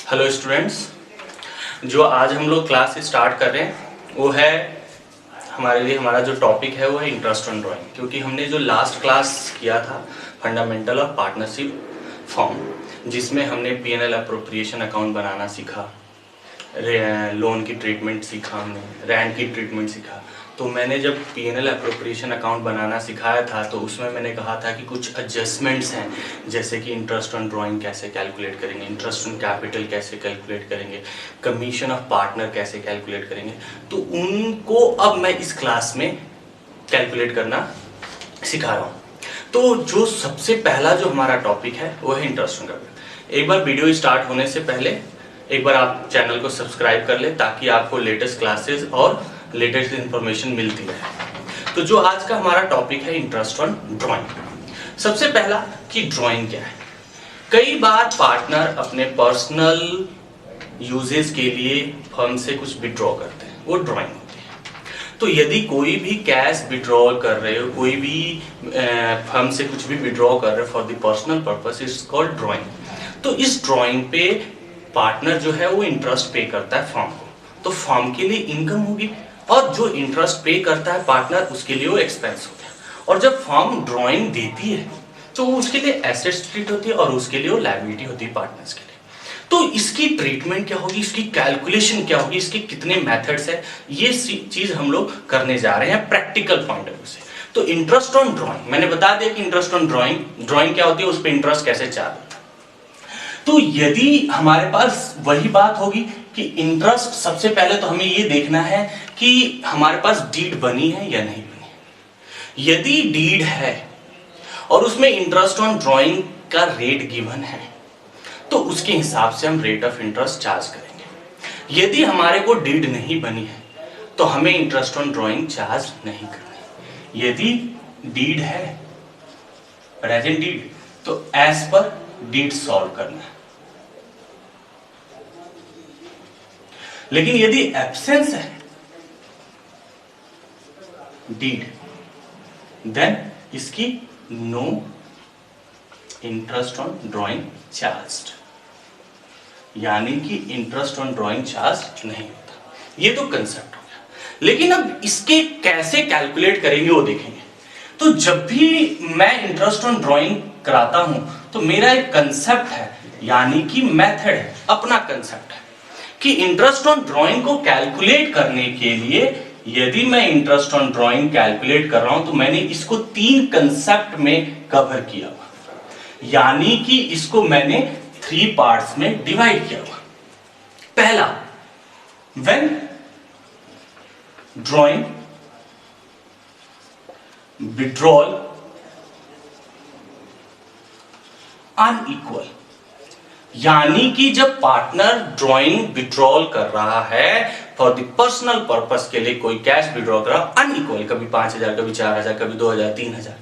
Hello students, जो आज हम लोग क्लास स्टार्ट कर रहे हैं वो है हमारे लिए हमारा जो टॉपिक है वो है इंटरेस्ट ऑन ड्राइंग। क्योंकि हमने जो लास्ट क्लास किया था फंडामेंटल ऑफ पार्टनरशिप फॉर्म, जिसमें हमने पीएनएल अप्रोप्रिएशन अकाउंट बनाना सीखा, लोन की ट्रीटमेंट सीखा, हमने रैंड की ट्रीटमेंट सीखा। तो मैंने जब पीएनएल अप्रोप्रिएशन अकाउंट बनाना सिखाया था तो उसमें मैंने कहा था कि कुछ एडजस्टमेंट्स हैं, जैसे कि इंटरेस्ट ऑन ड्राइंग कैसे कैलकुलेट करेंगे, इंटरेस्ट ऑन कैपिटल कैसे कैलकुलेट करेंगे, कमीशन ऑफ पार्टनर कैसे कैलकुलेट करेंगे। तो उनको अब मैं इस क्लास में कैलकुलेट करना सिखा रहा हूँ। तो जो सबसे पहला जो हमारा टॉपिक है वो है इंटरेस्ट ऑन कैपिटल। एक बार वीडियो स्टार्ट होने से पहले एक बार आप चैनल को सब्सक्राइब कर ले ताकि आपको लेटेस्ट क्लासेस और लेटेस्ट इंफॉर्मेशन मिलती रहे। तो जो आज का हमारा टॉपिक है इंटरेस्ट ऑन ड्राइंग। सबसे पहला कि ड्राइंग क्या है। कई बार पार्टनर अपने पर्सनल यूजेस के लिए फर्म से कुछ विड्रॉ करते हैं, वो ड्राइंग होती है। तो यदि कोई भी कैश विड्रॉ कर रहे हो, कोई भी फर्म से कुछ भी विड्रॉ कर रहे हो for the personal purpose, it's called drawing. तो इस ड्राइंग पे पार्टनर जो है वो इंटरेस्ट पे करता है फर्म को, तो फर्म के लिए इनकम होगी, और जो इंटरेस्ट पे करता है पार्टनर उसके लिए वो एक्सपेंस हो गया। और जब फर्म ड्राइंग देती है तो उसके लिए एसेट्स ट्रीट होती है और उसके लिए वो लायबिलिटी होती है पार्टनर्स के लिए। तो इसकी ट्रीटमेंट क्या होगी, इसकी कैलकुलेशन क्या होगी, इसके कितने मेथड्स है, ये चीज हम लोग करने जा रहे हैं प्रैक्टिकल पॉइंट ऑफ व्यू से। तो इंटरेस्ट ऑन ड्राइंग मैंने बता दिया कि इंटरेस्ट ऑन ड्राइंग क्या होती है, उस पर इंटरेस्ट कैसे चार्ज। तो यदि हमारे पास वही बात होगी कि इंटरेस्ट, सबसे पहले तो हमें ये देखना है कि हमारे पास डीड बनी है या नहीं बनी। यदि डीड है और उसमें इंटरेस्ट ऑन ड्राइंग का रेट गिवन है तो उसके हिसाब से हम रेट ऑफ इंटरेस्ट चार्ज करेंगे। यदि हमारे को डीड नहीं बनी है तो हमें इंटरेस्ट ऑन ड्राइंग चार्ज नहीं करनी। यदि डीड है, प्रेजेंट डीड, तो एज पर डीड सॉल्व करना है। लेकिन यदि एब्सेंस है डीड, देन इसकी no interest on drawing charged, यानी कि इंटरेस्ट ऑन ड्राइंग चार्ज नहीं होता। ये तो कंसेप्ट हो गया। लेकिन अब इसके कैसे कैलकुलेट करेंगे वो देखेंगे। तो जब भी मैं इंटरेस्ट ऑन ड्राइंग कराता हूं तो मेरा एक कंसेप्ट है, यानी कि मेथड है, अपना कंसेप्ट है कि इंटरेस्ट ऑन ड्राइंग को कैलकुलेट करने के लिए यदि मैं इंटरेस्ट ऑन ड्राइंग कैलकुलेट कर रहा हूं तो मैंने इसको 3 कंसेप्ट में कवर किया हुआ, यानी कि इसको मैंने 3 पार्ट्स में डिवाइड किया हुआ। पहला, व्हेन ड्राइंग विड्रॉल अनइक्वल, यानी कि जब पार्टनर ड्राइंग विड्रॉल कर रहा है फॉर द पर्सनल पर्पस के लिए, कोई कैश विड्रॉ कर रहा अनइक्वल, कभी 5,000, कभी 4,000, कभी 2,000, 3,000,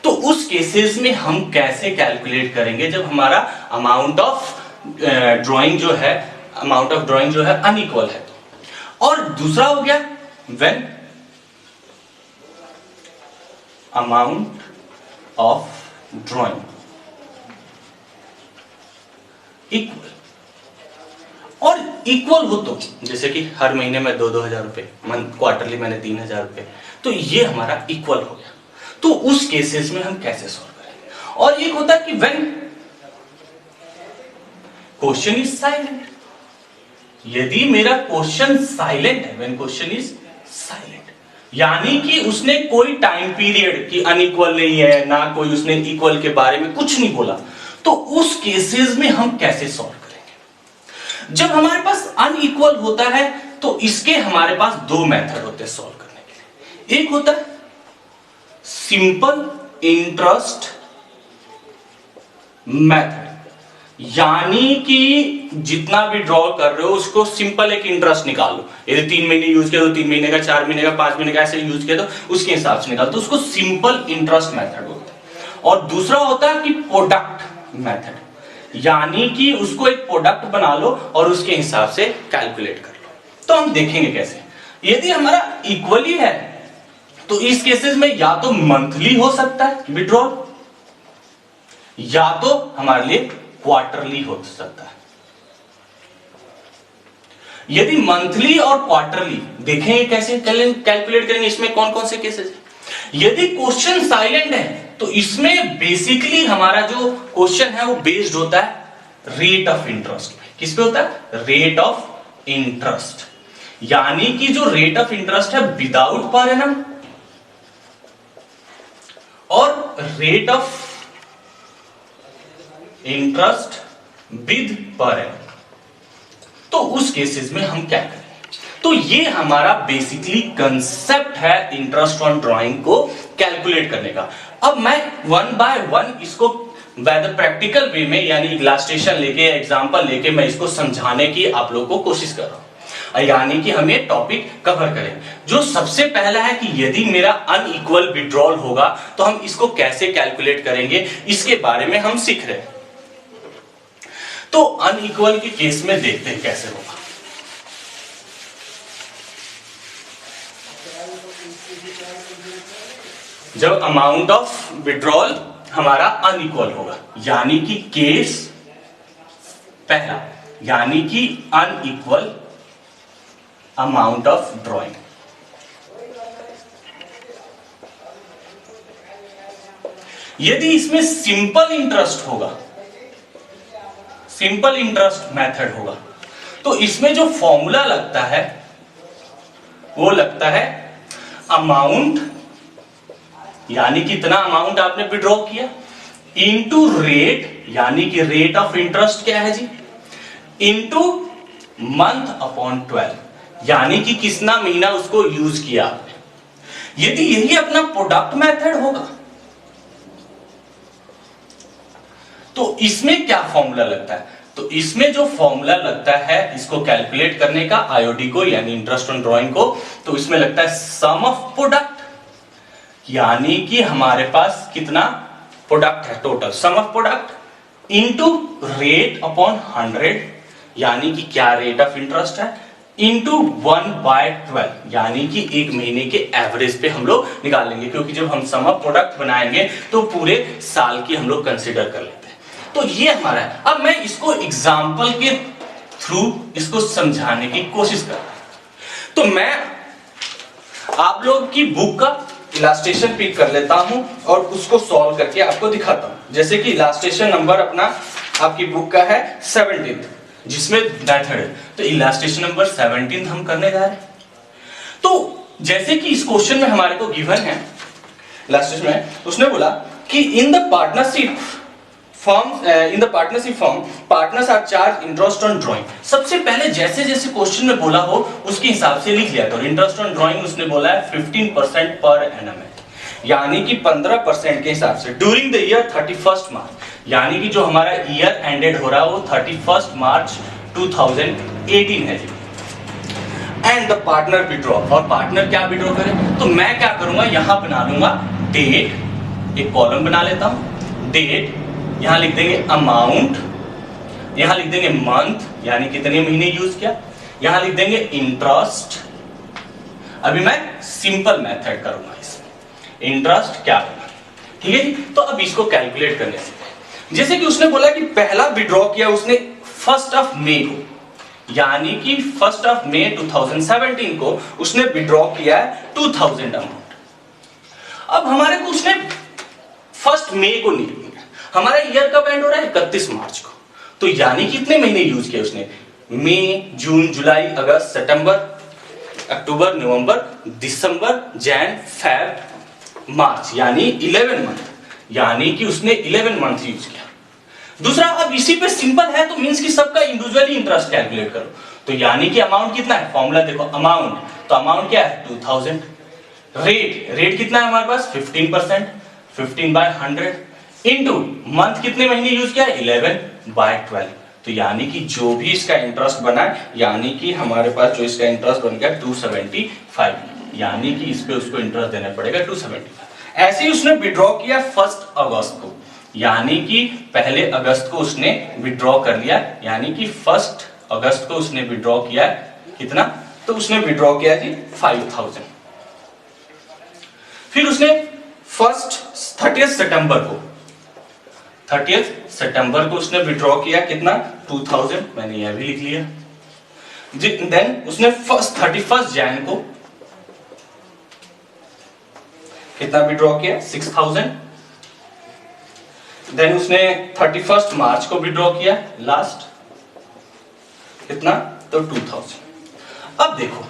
तो उस केसेस में हम कैसे कैलकुलेट करेंगे जब हमारा अमाउंट ऑफ ड्राइंग जो है अनइक्वल है। और दूसरा हो गया when amount of drawing equal, और इक्वल हो तो जैसे कि हर महीने में 2,000 रुपए, क्वार्टरली मैंने 3,000 रुपए, तो ये हमारा इक्वल हो गया। तो उस केसेस में हम कैसे सॉल्व करेंगे। और एक होता है कि व्हेन क्वेश्चन इज साइलेंट, यदि मेरा क्वेश्चन साइलेंट है, व्हेन क्वेश्चन इज साइलेंट, यानी कि उसने कोई टाइम पीरियड की अनइक्वल नहीं है, ना कोई उसने इक्वल के बारे में कुछ नहीं बोला, तो उस केसेस में हम कैसे सॉल्व करेंगे। जब हमारे पास अनइक्वल होता है तो इसके हमारे पास 2 मेथड होते हैं सॉल्व करने के लिए। एक होता है सिंपल इंटरेस्ट मेथड, यानी कि जितना भी ड्रॉ कर रहे हो उसको सिंपल एक इंटरेस्ट निकालो। यदि 3 महीने यूज किया तो 3 महीने का, 4 महीने का, 5 महीने का, ऐसे यूज किया तो उसके हिसाब से निकालो, तो उसको सिंपल इंटरेस्ट मेथड बोलते हैं। और दूसरा होता है कि प्रोडक्ट मेथड, यानी कि उसको एक प्रोडक्ट बना लो और उसके हिसाब से कैलकुलेट कर लो। तो हम देखेंगे कैसे। यदि हमारा इक्वली है तो इस केसेस में या तो मंथली हो सकता है विड्रॉल, या तो हमारे लिए क्वार्टरली हो सकता है। यदि मंथली और क्वार्टरली देखें कैसे कैलकुलेट करेंगे, इसमें कौन कौन से केसेस है। यदि क्वेश्चन साइलेंट है तो इसमें बेसिकली हमारा जो क्वेश्चन है वो बेस्ड होता है रेट ऑफ इंटरेस्ट पे। किस पे होता है? रेट ऑफ इंटरेस्ट, यानी कि जो रेट ऑफ इंटरेस्ट है विदाउट पर एनम और rate of interest with per annum. तो उस केसेस में हम क्या करें? तो ये हमारा बेसिकली कंसेप्ट है इंटरेस्ट ऑन ड्राइंग को कैलकुलेट करने का। अब मैं वन बाय वन इसको वेदर प्रैक्टिकल वे में यानी इलास्ट्रेशन लेके एग्जांपल लेके मैं इसको समझाने की आप लोगों को कोशिश कर रहा हूं, यानी कि हम ये टॉपिक कवर करें। जो सबसे पहला है कि यदि मेरा अनइक्वल विड्रॉल होगा तो हम इसको कैसे कैलकुलेट करेंगे, इसके बारे में हम सीख रहे हैं। तो अनइक्वल के केस में देखते हैं कैसे होगा। जब अमाउंट ऑफ विड्रॉल हमारा अनइक्वल होगा, यानी कि केस पहला, यानी कि अनइक्वल अमाउंट ऑफ ड्रॉइंग। यदि इसमें सिंपल इंटरेस्ट होगा, सिंपल इंटरेस्ट मेथड होगा, तो इसमें जो फॉर्मूला लगता है वो लगता है अमाउंट, यानी कितना अमाउंट आपने विड्रॉ किया, इनटू रेट, यानी कि रेट ऑफ इंटरेस्ट क्या है जी, इनटू मंथ अपॉन 12, यानी कि कितना महीना उसको यूज किया आपने। यदि यही अपना प्रोडक्ट मेथड होगा तो इसमें क्या फॉर्मूला लगता है? तो इसमें जो फॉर्मूला लगता है इसको कैलकुलेट करने का, आईओडी को यानी इंटरेस्ट ऑन ड्राइंग को, तो इसमें लगता है सम ऑफ प्रोडक्ट, यानी कि हमारे पास कितना प्रोडक्ट है total, sum of product into rate upon 100, यानी कि क्या रेट ऑफ इंटरेस्ट है, इनटू 1/12, यानी कि एक महीने के एवरेज पे हम लोग निकाल लेंगे, क्योंकि जब हम सम ऑफ प्रोडक्ट बनाएंगे तो पूरे साल की हम लोग कंसीडर कर लेते हैं। तो ये हमारा है। अब मैं इसको एग्जाम्पल के थ्रू इसको समझाने की कोशिश कर रहा हूं। तो मैं आप लोग की बुक का इलास्ट्रेशन पिक कर लेता हूं और उसको सॉल्व करके आपको दिखाता हूं। जैसे कि इलास्ट्रेशन नंबर अपना आपकी बुक का है 17, जिसमें मेथड है, तो इलास्ट्रेशन नंबर 17 हम करने जा रहे हैं। तो जैसे कि इस क्वेश्चन में हमारे को गिवन है इलास्ट्रेशन में, उसने बोला कि in the partnership form partners are charge interest on drawing. सबसे पहले जैसे जैसे क्वेश्चन में बोला हो उसके हिसाब से लिख लिया करो। इंटरेस्ट ऑन ड्राइंग उसने बोला है 15% पर एनम है, यानी कि 15% के हिसाब से ड्यूरिंग द ईयर 31 मार्च, यानी कि जो हमारा ईयर एंडेड हो रहा है वो 31 मार्च 2018 है जी। एंड द पार्टनर विड्रॉ, और पार्टनर क्या विड्रॉ करे, तो मैं क्या करूंगा, यहां बना लूंगा डेट, एक कॉलम बना लेता हूं, डेट, यहां लिख देंगे अमाउंट, यहां लिख देंगे मंथ, यानी कितने महीने यूज किया, यहां लिख देंगे इंटरेस्ट। अभी मैं सिंपल मेथड करूंगा इसमें, इंटरेस्ट क्या होगा, ठीक है जी। तो अब इसको कैलकुलेट करने से, जैसे कि उसने बोला कि पहला विड्रॉ किया उसने 1 मई को, यानी कि 1 मई 2017 को उसने विड्रॉ किया है 2000 अमाउंट। अब हमारे को उसने 1 मई को नहीं, हमारा ईयर कब एंड हो रहा है 31 मार्च को, तो यानी कितने महीने यूज किए उसने, मई, June, July, August, September, October, नवंबर, दिसंबर, जैन, फेब, मार्च, यानी 11 मंथ, यानी कि उसने 11 मंथ यूज किया। दूसरा, अब इसी पे सिंपल है तो मींस कि सबका इंडिविजुअली इंटरेस्ट कैलकुलेट करो, तो यानी कि अमाउंट कितना है, फॉर्मूला देखो अमाउंट, तो अमाउंट क्या है 2000, रेट कितना है हमारे पास 15%, 15/100 इनटू मंथ कितने महीने यूज किया 11/12, तो यानी कि जो भी इसका इंटरेस्ट बना, यानी कि हमारे पास जो इसका इंटरेस्ट बन गया 275, यानी कि इस पे उसको इंटरेस्ट देना पड़ेगा 275। ऐसे ही उसने विड्रॉ किया 1 अगस्त को, यानी कि पहले अगस्त को उसने विड्रॉ कर लिया, यानी कि 1 अगस्त को उसने विड्रॉ किया कितना, तो उसने विड्रॉ किया जी 5000। फिर उसने 30 सितंबर को उसने विड्रॉ किया कितना 2000, मैंने यह भी लिख लिया। देन उसने 31 जैन को कितना विड्रॉ किया, 6000। देन उसने 31 मार्च को विड्रॉ किया लास्ट, कितना, तो 2000। अब देखो,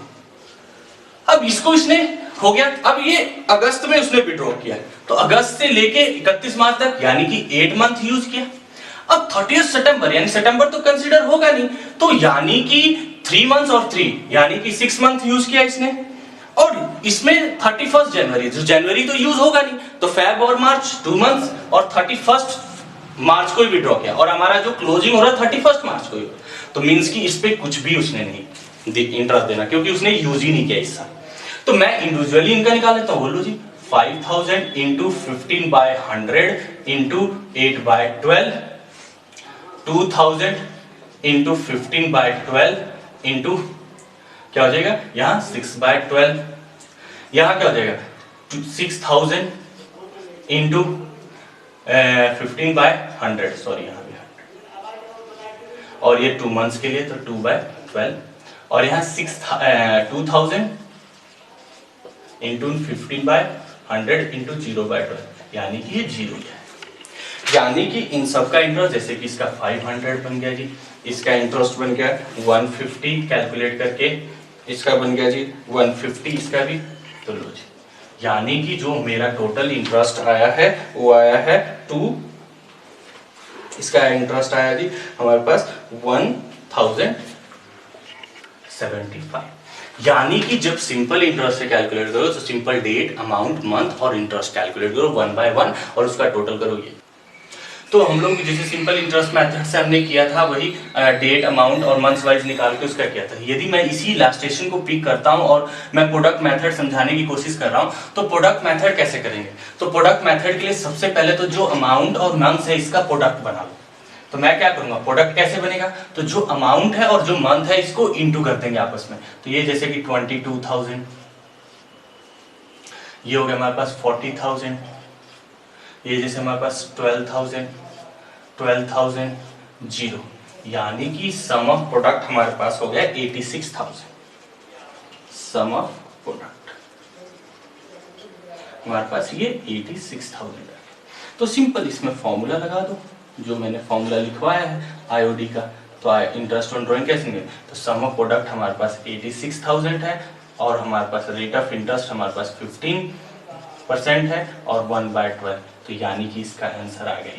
अब इसको इसने हो गया, अब ये अगस्त में उसने विड्रॉ किया, तो अगस्त से लेके 31 मार्च तक यानी कि 8 मंथ यूज किया। अब 30 सितंबर, यानी सितंबर तो कंसीडर होगा नहीं, तो यानी कि 3 मंथ्स और 3 यानी कि 6 मंथ यूज किया इसने। और इसमें 31 जनवरी, जो जनवरी तो यूज होगा नहीं, तो फेब और मार्च 2 मंथ्स और 31 मार्च को ही विड्रॉ किया, और हमारा जो क्लोजिंग हो रहा है 31 मार्च को ही, तो मींस कि इस पे कुछ भी उसने नहीं इंटरेस्ट देना, क्योंकि उसने यूज ही नहीं किया इस साल। तो मैं इंडिविजुअली इनका निकाल लेता हूं, बोलो जी 5000 इंटू 15/100 इंटू 8/12, 2000 इंटू 15/12 इंटू क्या हो जाएगा, यहां 6/12, यहां क्या हो जाएगा 6000 इंटू 15/100, सॉरी यहां भी 100, और ये 2 मंथ्स के लिए तो 2/12, और यहां 2000 इंटू 15/100 इंटू 0/12, यानी कि ये 0 है। यानी कि इन सब का इंटरेस्ट, जैसे कि इसका 500 बन गया जी, इसका इंटरेस्ट बन गया 150 कैलकुलेट करके, इसका बन गया जी 150, इसका भी, तो लो जी, यानी कि जो मेरा टोटल इंटरेस्ट आया है वो आया है 2, इसका इंटरेस्ट आया जी हमारे पास 1075। यानी कि जब सिंपल इंटरेस्ट से कैलकुलेट करो तो सिंपल डेट, अमाउंट, मंथ और इंटरेस्ट कैलकुलेट करो 1 बाय 1 और उसका टोटल करो ये। तो हम लोग जैसे सिंपल इंटरेस्ट मेथड से हमने किया था वही डेट, अमाउंट और मंथ्स वाइज निकाल के उसका किया था। यदि मैं इसी इलास्ट्रेशन को पिक करता हूं और मैं प्रोडक्ट मेथड समझाने की कोशिश कर रहा हूं, तो प्रोडक्ट मेथड कैसे करेंगे, तो प्रोडक्ट मेथड के लिए सबसे पहले तो जो अमाउंट और मंथ्स है इसका प्रोडक्ट बना लो। तो मैं क्या करूंगा, प्रोडक्ट कैसे बनेगा, तो जो अमाउंट है और जो मंथ है इसको इंटू कर देंगे आपस में। तो ये जैसे कि 22,000, ये हो गया हमारे पास 40,000, ये जैसे हमारे पास 12,000, 0, यानी कि सम ऑफ प्रोडक्ट हमारे पास हो गया 86,000। सम ऑफ प्रोडक्ट हमारे पास ये 86,000 है। तो सिंपल इसमें फॉर्मूला लगा दो, जो मैंने फॉर्मूला लिखवाया है आईओडी का। तो इंटरेस्ट ऑन ड्राइंग कैसे लेंगे, तो सम ऑफ प्रोडक्ट हमारे पास 86,000 है, और हमारे पास रेट ऑफ इंटरेस्ट हमारे पास 15% है, और 1/12, तो यानी कि इसका आंसर आ गया।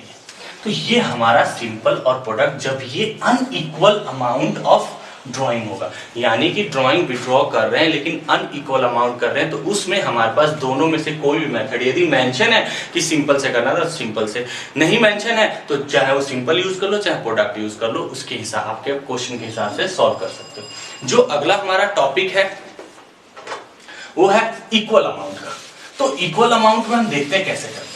तो ये हमारा सिंपल और प्रोडक्ट जब ये अनइक्वल अमाउंट ऑफ ड्राइंग होगा, यानी कि ड्राइंग विड्रॉ कर रहे हैं लेकिन अनइक्वल अमाउंट कर रहे हैं, तो उसमें हमारे पास दोनों में से कोई भी मेथड, यदि मेंशन है कि सिंपल से करना तो सिंपल से, नहीं मेंशन है तो चाहे वो सिंपल यूज कर लो चाहे प्रोडक्ट यूज कर लो, उसके हिसाब आपके क्वेश्चन के हिसाब से सॉल्व कर सकते हो। जो अगला हमारा टॉपिक है वो है इक्वल अमाउंट का। तो इक्वल अमाउंट में हम देखते हैं कैसे करते हैं।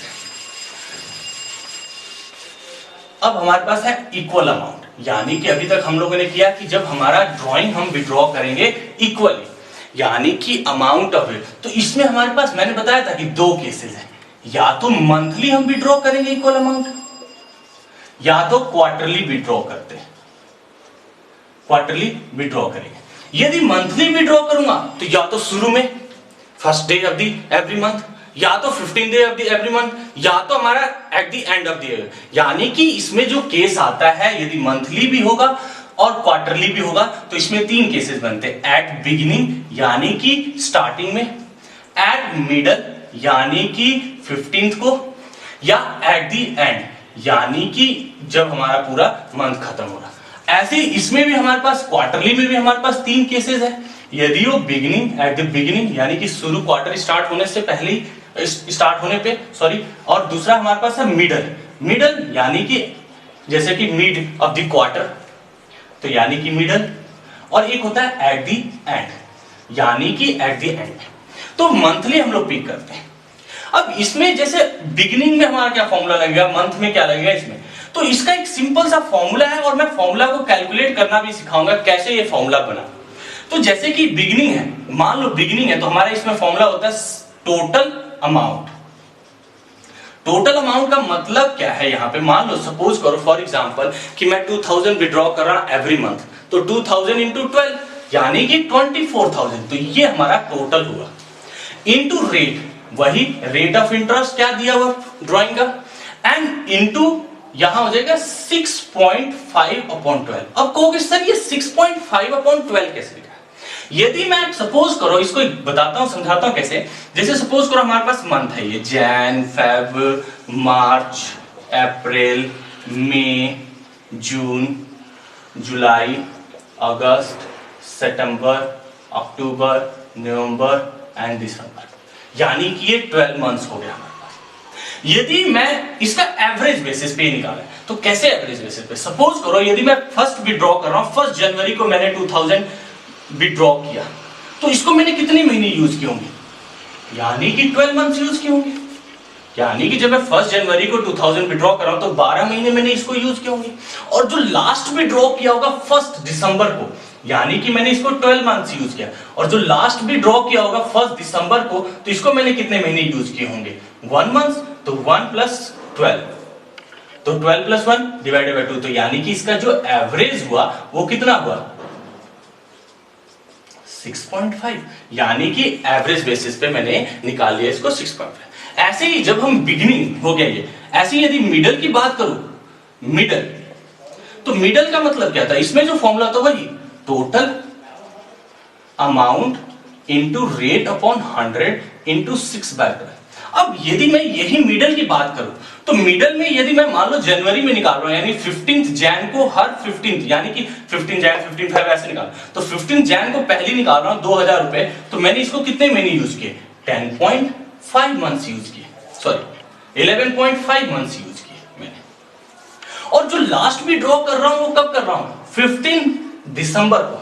अब हमारे पास है इक्वल अमाउंट, यानी कि अभी तक हम लोगों ने किया कि जब हमारा ड्राइंग हम विड्रॉ करेंगे इक्वली, यानी कि अमाउंट ऑफ इट, तो इसमें हमारे पास मैंने बताया था कि 2 केसेस है, या तो मंथली हम विड्रॉ करेंगे इक्वल अमाउंट, या तो क्वार्टरली विड्रॉ करते हैं, क्वार्टरली विड्रॉ करेंगे। यदि मंथली विड्रॉ करूंगा तो या तो शुरू में first day of the every month, या तो 15 day of the every month, या तो हमारा at the end of the year. यानी कि इसमें जो केस आता है यदि मंथली भी होगा और क्वार्टरली भी होगा तो इसमें 3 केसेस बनते हैं, एट बिगिनिंग यानी कि स्टार्टिंग में, एट मिडल यानी कि 15th को, या एट द एंड यानी कि जब हमारा पूरा मंथ खत्म हो रहा। ऐसे इसमें भी हमारे पास क्वार्टरली में भी हमारे पास 3 केसेस है, यदि वो बिगिनिंग, एट द बिगिनिंग यानी कि शुरू क्वार्टर स्टार्ट होने से पहले ही, स्टार्ट होने पे सॉरी, और दूसरा हमारे पास है मिडल, मिडल यानी कि जैसे कि मिड ऑफ द क्वार्टर, तो यानी कि मिडल, और एक होता है एट द एंड यानी कि एट द एंड। तो मंथली हम लोग पिक करते हैं। अब इसमें जैसे बिगिनिंग में हमारा क्या फॉर्मूला लगेगा, मंथ में क्या लगेगा इसमें, तो इसका एक सिंपल सा फॉर्मूला है और मैं फॉर्मूला को कैलकुलेट करना भी सिखाऊंगा कैसे ये फॉर्मूला बना। तो जैसे कि बिगिनिंग है, मान लो बिगिनिंग है, तो हमारा इसमें फॉर्मूला होता है टोटल अमाउंट। टोटल अमाउंट का मतलब क्या है, यहां पे मान लो सपोज करो फॉर एग्जांपल कि मैं 2000 विड्रॉ कर रहा एवरी मंथ, तो 2000 इंटू 12 यानी कि 24,000, तो ये हमारा टोटल हुआ इनटू रेट, वही रेट ऑफ इंटरेस्ट क्या दिया हुआ ड्राइंग का, एंड इनटू यहां हो जाएगा 6.5 अपॉन 12। अब कहोगे सर ये 6.5 अपॉन 12 कैसे लिखा? यदि मैं सपोज करो, इसको बताता हूं, समझाता हूं कैसे। जैसे सपोज करो हमारे पास मंथ है ये Jan, Feb, March, April, May, June, July, August, September, October, November and December, यानी कि ये 12 मंथ्स हो गया हमारे पास। यदि मैं इसका एवरेज बेसिस पे निकाला तो कैसे एवरेज बेसिस पे? सपोज करो यदि मैं फर्स्ट विड्रॉ कर रहा हूं, 1 जनवरी को मैंने 2000 विड्रॉ किया, तो इसको मैंने कितने महीने यूज किए होंगे? यानी कि 12 मंथ्स यूज किए होंगे। यानी कि जब मैं 1 जनवरी को 2000 विड्रॉ कर रहा हूं तो 12 महीने मैंने इसको यूज किए होंगे। और जो लास्ट विड्रॉ किया होगा 1 दिसंबर को, यानी कि मैंने इसको 12 मंथ्स यूज किया। और जो लास्ट भी ड्रॉ किया होगा 1 दिसंबर को, तो इसको मैंने कितने महीने यूज किए होंगे? 1 मंथ, तो 1 + 12, तो 12 + 1 डिवाइडेड बाय 2, तो यानी कि इसका जो एवरेज हुआ वो कितना हुआ? 6.5, यानी कि एवरेज बेसिस पे मैंने निकाल लिया इसको 6.5। ऐसे ही जब हम बिगिनिंग हो गया ये, ऐसे ही यदि मिडल की बात करूं, मिडल, तो मिडल का मतलब क्या था? इसमें जो फॉर्मूला था वही total amount into rate upon 100 into 6/12। अब यदि मैं यही मिडल की बात करूं, तो मिडल में यदि मैं मान लो जनवरी में निकाल रहा हूं, यानी 15 जैन को हर 15, यानी कि 15 जैन 15 फेब ऐसे निकाल, तो 15 जैन को पहले निकाल रहा हूं 2000 रुपए, तो मैंने इसको कितने महीने यूज किए? 10.5 मंथ्स यूज किए, सॉरी 11.5 मंथ्स यूज किए मैंने। और जो लास्ट भी ड्रॉ कर रहा हूं वो कब कर रहा हूं? 15 दिसंबर को,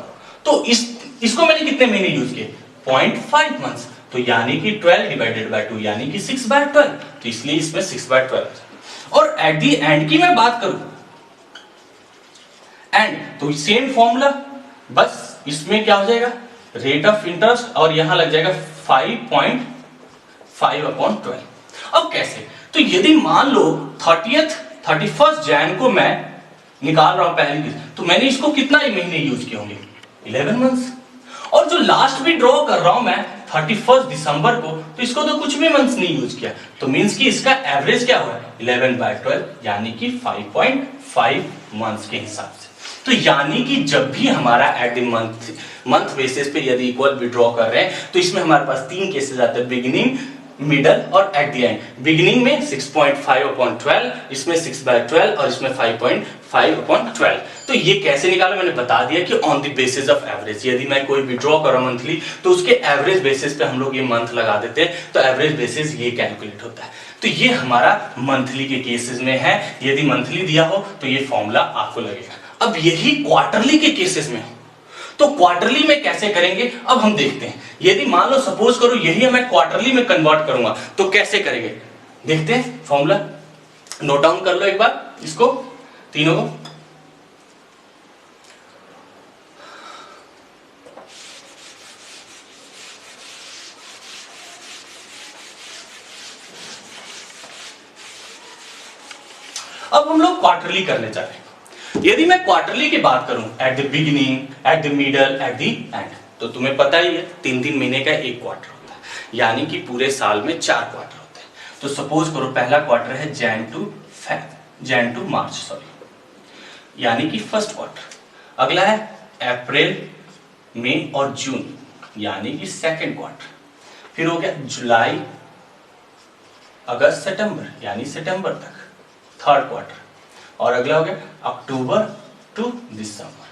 तो इसको मैंने कितने महीने यूज किए? 0.5 मंथ्स, तो यानी कि 12 डिवाइडेड बाय 2, यानी कि 6/12, तो इसलिए इसमें 6/12। और एट दी एंड की मैं बात करूं, एंड, तो सेम फॉर्मूला, बस इसमें क्या हो जाएगा? रेट ऑफ इंटरेस्ट, और यहां लग जाएगा 5.5 अपॉन 12। अब कैसे? तो यदि मान लो 31 जैन को मैं निकाल रहा हूं पहली किस्त, तो मैंने इसको कितना ही महीने यूज किए होंगे? 11 मंथ्स। और जो लास्ट भी ड्रॉ कर रहा हूं मैं 31 दिसंबर को, तो इसको तो कुछ भी मंथ्स नहीं यूज किया, तो मींस कि इसका एवरेज क्या हुआ? 11/12, यानी कि 5.5 मंथ्स के हिसाब से। तो यानी कि जब भी हमारा एट द मंथ बेसिस पे यदि इक्वल विड्रॉ कर रहे हैं, तो इसमें हमारे पास 3 केसेस आते हैं, बिगिनिंग, मिडल और एट द एंड। बिगिनिंग में 6.5 अपॉन 12, इसमें 6/12 और इसमें 5.5 अपॉन 12। तो ये कैसे निकाला मैंने बता दिया कि on the basis of average. यदि मैं कोई विड्रॉ कर रहा हूं मंथली, तो उसके एवरेज बेसिस पे हम लोग ये मंथ लगा देते हैं, तो एवरेज बेसिस ये कैलकुलेट होता है। तो ये हमारा मंथली के केसेस में है। यदि मंथली दिया हो तो ये फॉर्मूला आपको लगेगा। अब यही क्वार्टरली के केसेस में हो, तो क्वार्टरली में कैसे करेंगे अब हम देखते हैं। यदि मान लो सपोज करो यही मैं क्वार्टरली में कन्वर्ट करूंगा, तो कैसे करेंगे देखते हैं। फॉर्मूला नोट डाउन कर लो एक बार इसको, तीनों को। अब हम लोग क्वार्टरली करने जा रहे हैं। यदि मैं क्वार्टरली की बात करूं, at the beginning, at the middle, at the end, तो तुम्हें पता ही है 3-3 महीने का एक क्वार्टर होता है, यानी कि पूरे साल में 4 क्वार्टर होते हैं। तो सपोज करो पहला क्वार्टर है जैन टू मार्च, सॉरी, यानी कि फर्स्ट क्वार्टर। अगला है अप्रैल, मई और जून, यानी कि सेकेंड क्वार्टर। फिर हो गया जुलाई, अगस्त, सितंबर, यानी सितंबर तक, थर्ड क्वार्टर। और अगला हो गया अक्टूबर टू दिसंबर,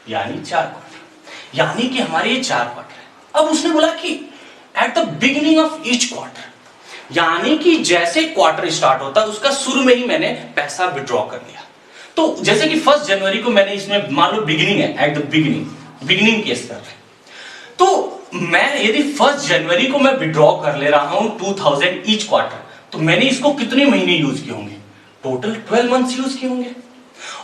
यानी 4 क्वार्टर। यानी कि हमारे ये 4 क्वार्टर है। अब उसने बोला कि at the beginning of each quarter, यानी कि जैसे क्वार्टर स्टार्ट होता है उसका शुरू में ही मैंने पैसा विड्रॉ कर लिया। तो जैसे कि 1 जनवरी को मैंने इसमें मान लो बिगिनिंग है, एट द बिगिनिंग केस कर रहे, तो मैं यदि 1 जनवरी को मैं विड्रॉ कर ले रहा हूं 2000 ईच क्वार्टर, तो मैंने इसको कितने महीने यूज किए होंगे? टोटल 12 मंथ्स यूज किए होंगे।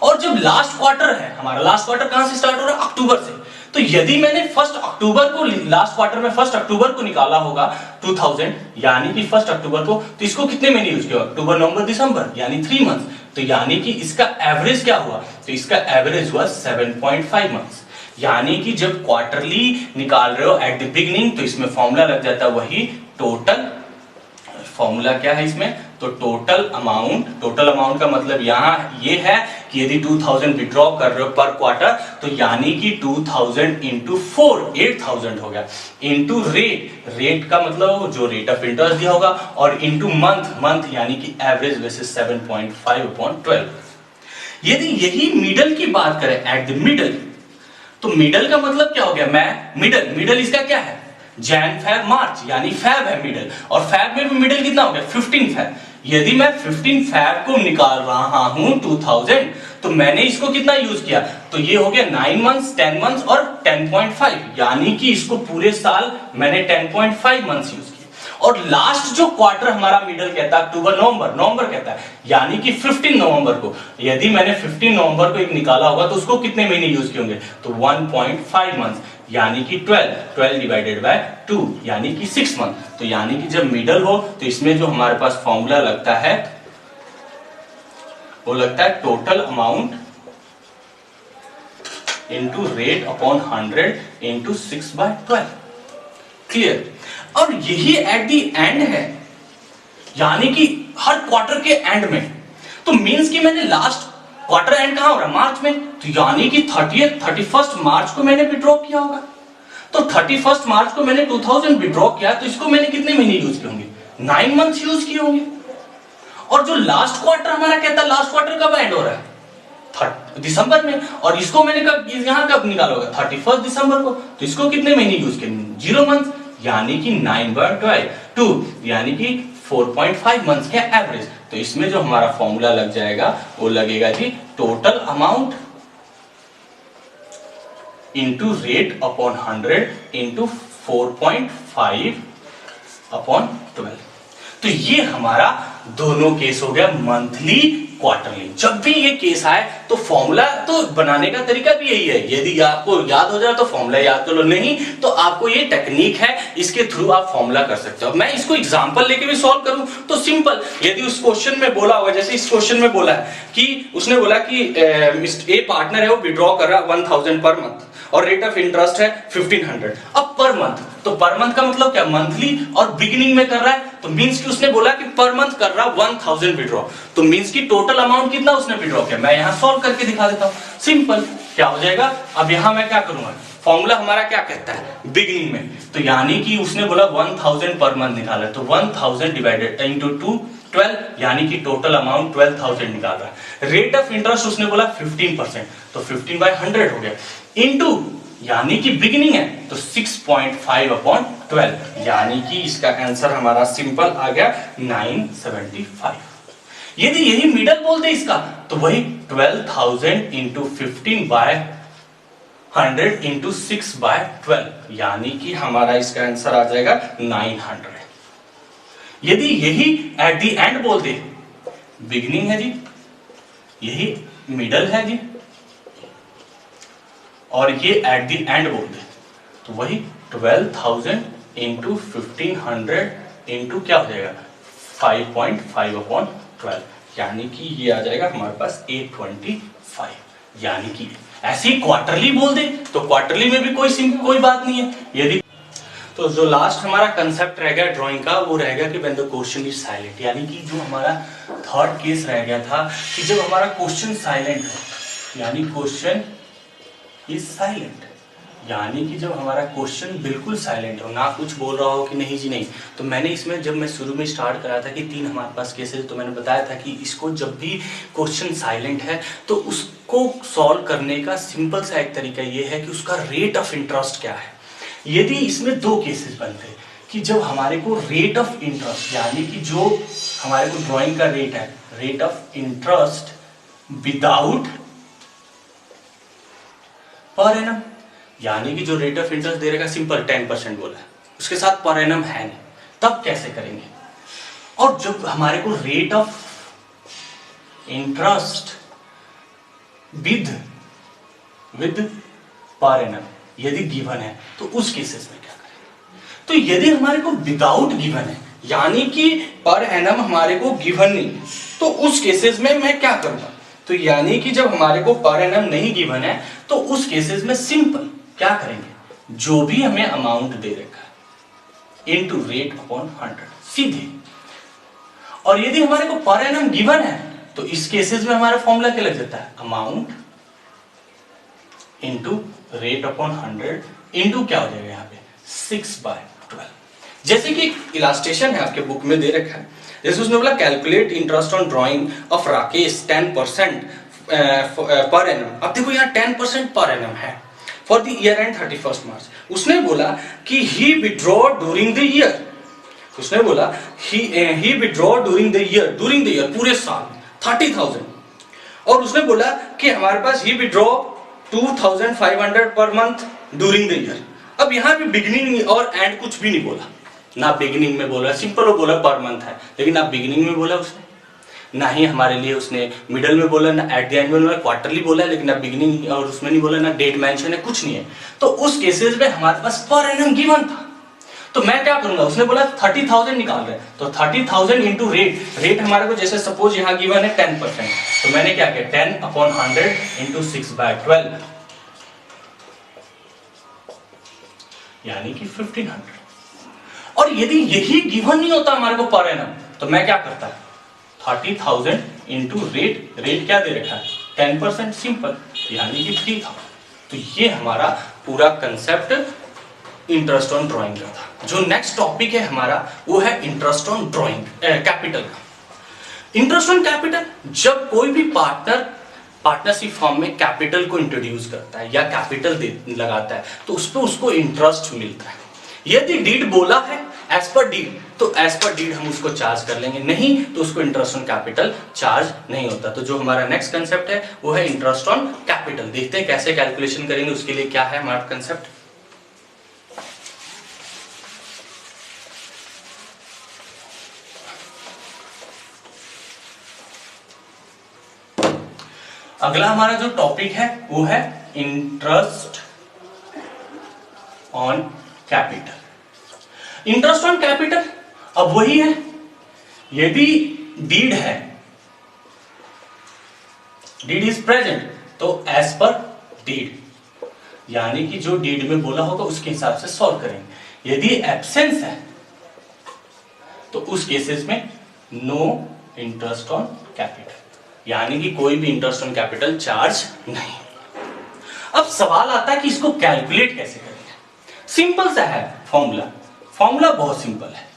और जब लास्ट क्वार्टर है हमारा, लास्ट क्वार्टर कहां से स्टार्ट हो रहा है? अक्टूबर से। तो यदि मैंने 1 अक्टूबर को, लास्ट क्वार्टर में 1 अक्टूबर को निकाला होगा 2000, यानी कि 1 अक्टूबर को, तो इसको कितने महीने यूज किया? अक्टूबर, नवंबर, दिसंबर, यानी 3 मंथ्स। तो यानी कि इसका एवरेज क्या हुआ? तो इसका एवरेज हुआ 7.5 मंथ्स। यानी कि जब क्वार्टरली निकाल रहे हो एट द बिगनिंग तो इसमें फॉर्मूला लग जाता है वही टोटल। फॉर्मूला क्या है इसमें, तो टोटल अमाउंट का मतलब यहाँ ये है कि यदि 2000 विड्रॉ कर रहे हो पर क्वार्टर तो यानी कि 2000 इंटू 4 8000 हो गया, इंटू रेट का मतलब जो रेट ऑफ इंटरेस्ट दिया होगा, और इंटू मंथ यानी कि एवरेज बेसिस 7.5/12। यदि यही मिडल की बात करें एट द मिडल, तो मिडल का मतलब क्या हो गया, मैं मिडल इसका क्या है, जैन फैब मार्च, यानी फैब है मिडल, और फैब में भी मिडल कितना हो गया 15 फैब। यदि मैं 15 फैब को निकाल रहा हूं 2000, तो मैंने इसको कितना यूज किया, तो ये हो गया 9 मंथ्स 10 मंथ्स और 10.5, यानी कि इसको पूरे साल मैंने 10.5 मंथ्स यूज किया। और लास्ट जो क्वार्टर हमारा मिडल कहता है अक्टूबर नवंबर कहता है, यानी कि 15 नवंबर को, यदि मैंने 15 नवंबर को एक निकाला होगा तो उसको कितने महीने यूज किए होंगे, तो 1.5 मंथ, यानी कि 12 डिवाइडेड बाय 2 यानी कि 6 मंथ। तो यानी कि जब मिडल हो तो इसमें जो हमारे पास फॉर्मूला लगता है वो लगता है total amount into rate upon 100 into 6/12। Clear. और यही एट दी एंड है, यानी कि हर क्वार्टर के एंड में, तो मींस कि मैंने लास्ट क्वार्टर एंड कहां हो रहा है, मार्च में, तो यानी कि 31 मार्च को मैंने विड्रॉ किया होगा। तो 31 मार्च को मैंने 2000 विड्रॉ किया, तो इसको मैंने कितने महीने यूज किए होंगे, 9 मंथ्स यूज किए होंगे। और जो लास्ट क्वार्टर हमारा कहता है, लास्ट क्वार्टर कब एंड हो रहा है, दिसंबर में, और इसको मैंने यहां कब निकाला होगा 31 दिसंबर को, तो इसको कितने महीने यूज किए, 0 मंथ, यानी कि 9/12 यानी कि 4.5 मंथ्स के एवरेज। तो इसमें जो हमारा फॉर्मूला लग जाएगा वो लगेगा जी total amount into rate upon 100 into 4.5/12। तो ये हमारा दोनों केस हो गया, मंथली क्वार्टरली। जब भी ये केस आए तो फॉर्मूला तो बनाने का तरीका भी यही है, यदि आपको याद हो जाए तो फॉर्मूला याद कर लो, नहीं तो आपको ये टेक्निक है, इसके थ्रू आप फॉर्मूला कर सकते हो। मैं इसको एग्जांपल लेके भी सॉल्व करूं तो सिंपल, यदि उस क्वेश्चन में बोला होगा, जैसे इस क्वेश्चन में बोला है कि उसने बोला कि ए पार्टनर है वो विड्रॉ कर रहा है 1000 पर मंथ और रेट ऑफ इंटरेस्ट है 1500। अब पर मंथ, तो पर मंथ का मतलब क्या, मंथली, और बिगिनिंग में कर रहा है, तो मींस कि उसने बोला कि पर मंथ कर रहा 1000 विड्रॉ, तो मींस कि टोटल अमाउंट कितना उसने विड्रॉ किया। मैं यहां सॉल्व करके दिखा देता हूं, सिंपल क्या हो जाएगा। अब यहां मैं क्या करूंगा, फॉर्मूला हमारा क्या कहता है बिगिनिंग में, तो यानी कि उसने बोला 1000 पर मंथ निकाला, तो 1000 डिवाइडेड इंटू 12 यानी कि टोटल अमाउंट 12000 निकाल रहा है। रेट ऑफ इंटरेस्ट उसने बोला 15%, तो 15/100 हो गया, इनटू यानी कि बिगिनिंग है तो 6.5/12, यानी कि इसका आंसर हमारा सिंपल आ गया 975। यदि यही मिडल बोल दे इसका तो वही 12000 इंटू 15/100 इंटू 6/12, यानी कि हमारा इसका आंसर आ जाएगा 900। यदि यही एट दी एंड बोल दे, बिगिनिंग है जी, यही मिडल है जी, और ये एट दी एंड बोल दे, तो वही 12000 इंटू 1500 इंटू क्या हो जाएगा 5.5/12, यानी कि ये आ जाएगा हमारे पास 825। यानी कि ऐसे ही क्वार्टरली बोल दे तो क्वार्टरली में भी कोई बात नहीं है। यदि तो जो लास्ट हमारा कंसेप्ट रह गया ड्राइंग का, वो रह गया कि when the question is silent, यानी कि जो हमारा थर्ड केस रह गया था कि जब हमारा क्वेश्चन साइलेंट है, यानी क्वेश्चन इज साइलेंट, यानी कि जब हमारा क्वेश्चन बिल्कुल साइलेंट हो, ना कुछ बोल रहा हो कि नहीं जी नहीं। तो मैंने इसमें जब मैं शुरू में स्टार्ट करा था कि 3 हमारे पास केसेस, तो मैंने बताया था कि इसको जब भी क्वेश्चन साइलेंट है तो उसको सॉल्व करने का सिंपल सा एक तरीका ये है कि उसका रेट ऑफ इंटरेस्ट क्या है। यदि इसमें 2 केसेस बनते हैं कि जब हमारे को रेट ऑफ इंटरेस्ट, यानी कि जो हमारे को ड्राइंग का रेट है, rate of interest without per annum, यानी कि जो रेट ऑफ इंटरेस्ट दे रहेगा सिंपल 10% बोला है, उसके साथ पर एनम है नहीं, तब कैसे करेंगे। और जब हमारे को rate of interest with per annum यदि गिवन है तो उस केसेस में क्या करेंगे। तो यदि हमारे को विदाउट गिवन है, यानी कि पर एनम हमारे को गिवन नहीं, तो उस केसेस में मैं क्या करूंगा, तो यानी कि जब हमारे को पर एनम नहीं गिवन है तो उस केसेस में सिंपल क्या करेंगे, जो भी हमें अमाउंट दे रखा है इनटू रेट अपॉन 100 सीधे। और यदि हमारे को पर एनम गिवन है तो इस केसेस में हमारा फॉर्मूला क्या लग जाता है, amount into rate upon 100 into क्या हो जाएगा यहाँ पे 6/12। जैसे कि इलास्ट्रेशन है आपके बुक में दे रखा है, जैसे उसने बोला calculate interest on drying of Rakesh 10% per annum. अब देखो यहाँ 10% पर एनम है फॉर द ईयर एंड 31 मार्च। उसने बोला कि ही विड्रॉ ड्यूरिंग द ईयर, उसने बोला ही विड्रॉ ड्यूरिंग द ईयर पूरे साल 30,000। और उसने बोला कि हमारे पास ही withdraw 2,500 per month during the year. अब यहाँ पे बिगिनिंग और एंड कुछ भी नहीं बोला, ना बिगिनिंग में बोला, सिंपल वो बोला पर मंथ है, लेकिन ना बिगिनिंग में बोला उसने, ना ही हमारे लिए उसने मिडल में बोला, ना एट द एंड में बोला, क्वार्टरली बोला, लेकिन ना बिगिनिंग और उसमें नहीं बोला, ना डेट मेंशन है, कुछ नहीं है। तो उस केसेस में हमारे पास पर एनम गिवन था, तो मैं क्या करूंगा, उसने बोला 30,000 निकाल रहे हैं, तो 30,000 इंटू रेट हमारे को जैसे सपोज यहाँ गिवन है 10%, तो मैंने क्या किया 10/100 इंटू 6/12 यानी कि 1500। और यदि यही गिवन नहीं होता हमारे को पर एनम तो मैं क्या करता है 30,000 इंटू रेट क्या दे रखा है 10% सिंपल यानी कि 3,000। तो ये हमारा पूरा कंसेप्ट इंटरेस्ट ऑन ड्राइंग का था। जो नेक्स्ट टॉपिक है हमारा वो है इंटरेस्ट ऑन ड्राइंग कैपिटल का। इंटरेस्ट ऑन कैपिटल, जब कोई भी पार्टनरशिप फॉर्म में कैपिटल को इंट्रोड्यूस करता है या कैपिटल लगाता है तो उस पर उसको इंटरेस्ट मिलता है। यदि डीड बोला है एज पर डीड तो एज पर डीड हम उसको चार्ज कर लेंगे, नहीं तो उसको इंटरेस्ट ऑन कैपिटल चार्ज नहीं होता। तो जो हमारा नेक्स्ट कंसेप्ट है वो है इंटरेस्ट ऑन कैपिटल। देखते हैं कैसे कैलकुलेशन करेंगे, उसके लिए क्या है हमारा कंसेप्ट। अगला हमारा जो टॉपिक है वो है interest on capital. Interest on capital अब वही है, यदि डीड है, डीड इज प्रेजेंट तो एज पर डीड यानी कि जो डीड में बोला होगा उसके हिसाब से सॉल्व करेंगे। यदि एब्सेंस है तो उस केसेस में नो इंटरेस्ट ऑन कैपिटल यानी कि कोई भी इंटरेस्ट ऑन कैपिटल चार्ज नहीं। अब सवाल आता है कि इसको कैलकुलेट कैसे करेंगे। सिंपल सा है फॉर्मूला बहुत सिंपल है,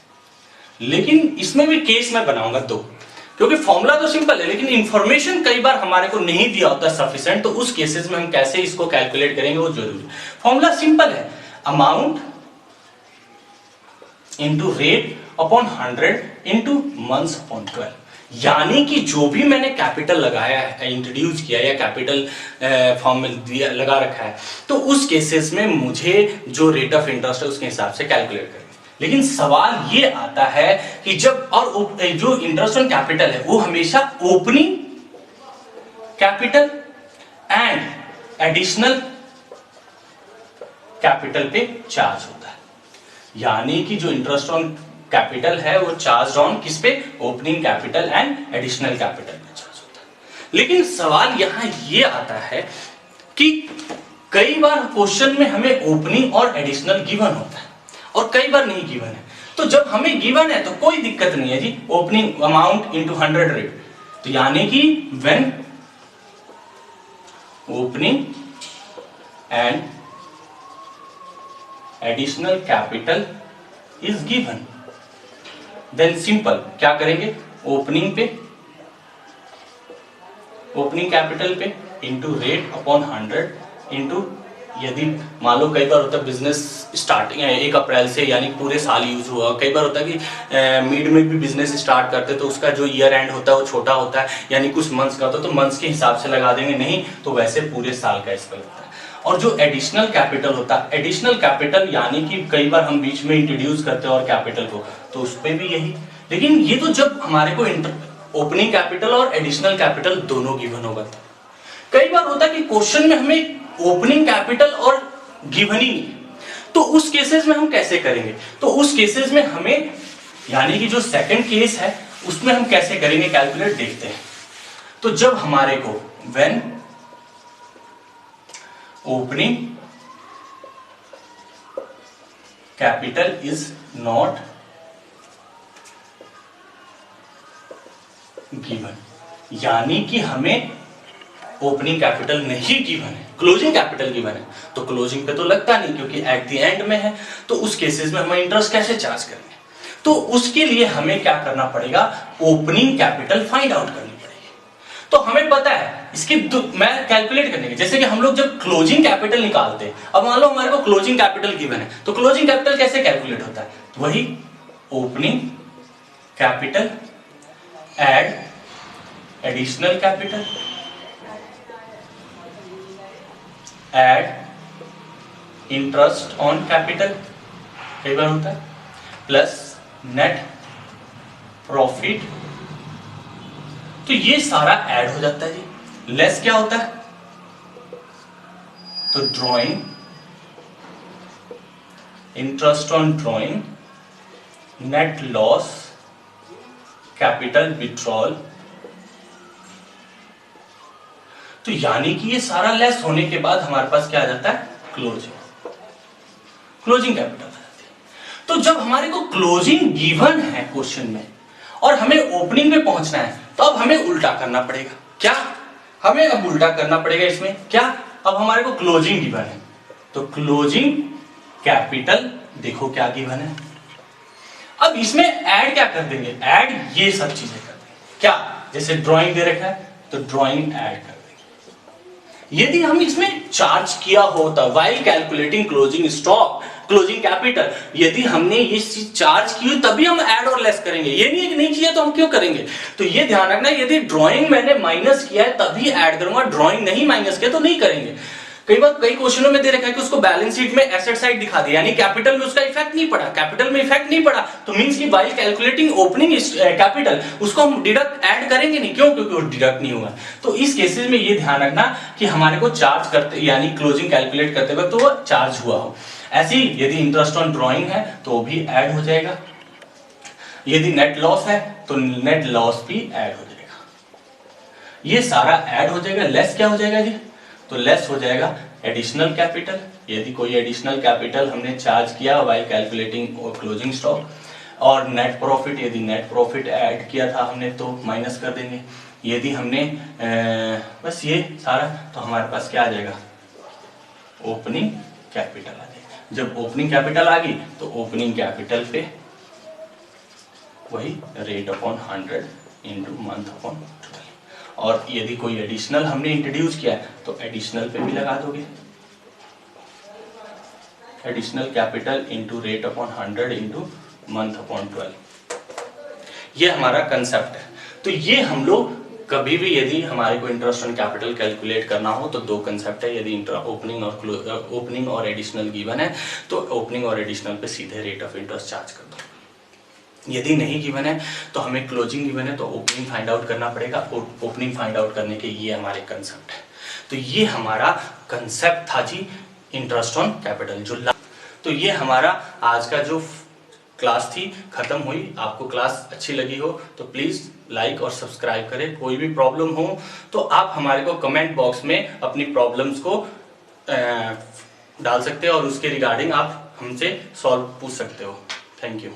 लेकिन इसमें भी केस मैं बनाऊंगा दो, क्योंकि फॉर्मूला तो सिंपल है लेकिन इंफॉर्मेशन कई बार हमारे को नहीं दिया होता सफिशिएंट, तो उस केसेस में हम कैसे इसको कैलकुलेट करेंगे वो जरूरी है। फॉर्मूला सिंपल है, amount into rate upon 100 into months upon 12 यानी कि जो भी मैंने कैपिटल लगाया है, इंट्रोड्यूस किया या कैपिटल फॉर्म में दिया लगा रखा है, तो उस केसेस में मुझे जो रेट ऑफ इंटरेस्ट है उसके हिसाब से कैलकुलेट करेंगे। लेकिन सवाल ये आता है कि जब और जो इंटरेस्ट ऑन कैपिटल है वो हमेशा opening capital and additional capital पे चार्ज होता है, यानी कि जो इंटरेस्ट ऑन कैपिटल है वो चार्ज ऑन किस पे, opening capital and additional capital पे चार्ज होता है। लेकिन सवाल यहां ये आता है कि कई बार क्वेश्चन में हमें ओपनिंग और एडिशनल गिवन होता है और कई बार नहीं गिवन है। तो जब हमें गिवन है तो कोई दिक्कत नहीं है जी, ओपनिंग अमाउंट इंटू 100 रेट, तो यानी कि when opening and additional capital is given then simple क्या करेंगे, ओपनिंग कैपिटल पे इंटू रेट अपॉन 100 इंटू, यदि मान लो कई बार होता है बिजनेस स्टार्टिंग 1 अप्रैल से यानी पूरे साल यूज हुआ, कई बार होता है कि मिड में भी बिजनेस स्टार्ट करते तो उसका जो ईयर एंड होता है वो छोटा होता है यानी कुछ मंथ्स का होता है, तो मंथ्स के हिसाब से लगा देंगे, नहीं तो वैसे पूरे साल का इसका लगता है। और जो एडिशनल कैपिटल होता है, एडिशनल कैपिटल यानी कि कई बार हम बीच में इंट्रोड्यूस करते हैं और कैपिटल को, तो उस पर भी यही। लेकिन ये तो जब हमारे को ओपनिंग कैपिटल और एडिशनल कैपिटल दोनों गिवन होगा। कई बार होता है कि क्वेश्चन में हमें ओपनिंग कैपिटल और गिवन ही नहीं, तो उस केसेस में हम कैसे करेंगे, तो उस केसेस में हमें यानी कि जो सेकंड केस है उसमें हम कैसे करेंगे कैलकुलेट, देखते हैं। तो जब हमारे को when opening capital is not given, यानी कि हमें ओपनिंग कैपिटल नहीं गिवन है, क्लोजिंग कैपिटल गिवन है, तो क्लोजिंग पे तो लगता नहीं क्योंकि एट द एंड में है, तो उस केसेस में हम इंटरेस्ट कैसे चार्ज करेंगे? तो उसके लिए हमें क्या करना पड़ेगा, ओपनिंग कैपिटल फाइंड आउट करनी पड़ेगी। तो हमें पता है इसके मैं कैलकुलेट करने के, जैसे कि हम लोग जब क्लोजिंग कैपिटल निकालते हैं, अब मान लो हमारे को क्लोजिंग कैपिटल गिवन है, तो क्लोजिंग कैपिटल कैसे कैलकुलेट होता है, वही opening capital add additional capital add interest on capital, कई बार होता है, प्लस नेट प्रॉफिट। तो ये सारा ऐड हो जाता है जी। लेस क्या होता है, तो drawing interest on drawing, net loss, capital withdrawal. तो यानी कि ये सारा लेस होने के बाद हमारे पास क्या आ जाता है, क्लोजिंग कैपिटल आ जाती है। तो जब हमारे को क्लोजिंग गिवन है क्वेश्चन में और हमें ओपनिंग में पहुंचना है, तो अब हमें उल्टा करना पड़ेगा। क्या हमें अब उल्टा करना पड़ेगा इसमें, क्या, अब हमारे को क्लोजिंग गिवन है, तो क्लोजिंग कैपिटल देखो क्या गिवन है, अब इसमें ऐड क्या कर देंगे, ऐड ये सब चीजें कर देंगे। क्या, जैसे ड्राइंग दे रखा है तो ड्राइंग ऐड कर देंगे। यदि हम इसमें चार्ज किया होता while calculating closing stock, closing capital, यदि हमने ये चीज चार्ज की हुई तभी हम ऐड और लेस करेंगे, ये नहीं किया तो हम क्यों करेंगे? तो ये ध्यान रखना, यदि ड्राइंग मैंने माइनस किया है तभी ऐड करूंगा, ड्राइंग नहीं माइनस किया तो नहीं करेंगे। कई बार कई क्वेश्चनों में दे रखा है कि उसको बैलेंस शीट में एसेट साइड दिखा दिया, यानी कैपिटल में उसका इफेक्ट नहीं पड़ा, कैपिटल में इफेक्ट नहीं पड़ा, तो मींस कि व्हाइल कैलकुलेटिंग ओपनिंग कैपिटल उसको हम डिडक्ट ऐड करेंगे नहीं, क्यों? क्योंकि वो डिडक्ट नहीं हुआ। तो इस केसेस में ये ध्यान रखना कि हमारे को चार्ज करते यानी क्लोजिंग कैलकुलेट करते वक्त तो वो चार्ज हुआ हो। ऐसे ही यदि इंटरेस्ट ऑन ड्रॉइंग है तो भी ऐड हो जाएगा, यदि नेट लॉस है तो नेट लॉस भी ऐड हो जाएगा, ये सारा ऐड हो जाएगा। लेस क्या हो जाएगा जी, तो लेस हो जाएगा एडिशनल कैपिटल, यदि कोई एडिशनल कैपिटल हमने चार्ज किया व्हाइल कैलकुलेटिंग क्लोजिंग स्टॉक, और नेट प्रॉफिट, यदि नेट प्रॉफिट ऐड किया था हमने तो माइनस कर देंगे, यदि हमने बस ये सारा, तो हमारे पास क्या आ जाएगा, ओपनिंग कैपिटल आ जाएगा। जब ओपनिंग कैपिटल आ गई तो ओपनिंग कैपिटल पे वही rate upon 100 into month upon 12, और यदि कोई एडिशनल हमने इंट्रोड्यूस किया है तो एडिशनल पे भी लगा दोगे, additional capital into rate upon 100 into month upon 12। ये हमारा कंसेप्ट है। तो ये हम लोग कभी भी यदि हमारे को इंटरेस्ट ऑन कैपिटल कैलकुलेट करना हो तो दो कंसेप्ट है, यदि ओपनिंग और एडिशनल गिवन है तो ओपनिंग और एडिशनल पे सीधे रेट ऑफ इंटरेस्ट चार्ज कर दो, यदि नहीं गिवन है तो हमें क्लोजिंग गिवन है तो ओपनिंग फाइंड आउट करना पड़ेगा। ओपनिंग फाइंड आउट करने के ये हमारे कंसेप्ट है। तो ये हमारा कंसेप्ट था जी इंटरेस्ट ऑन कैपिटल। तो ये हमारा आज का जो क्लास थी खत्म हुई। आपको क्लास अच्छी लगी हो तो प्लीज लाइक और सब्सक्राइब करें। कोई भी प्रॉब्लम हो तो आप हमारे को कमेंट बॉक्स में अपनी प्रॉब्लम्स को डाल सकते हो और उसके रिगार्डिंग आप हमसे सॉल्व पूछ सकते हो। Thank you.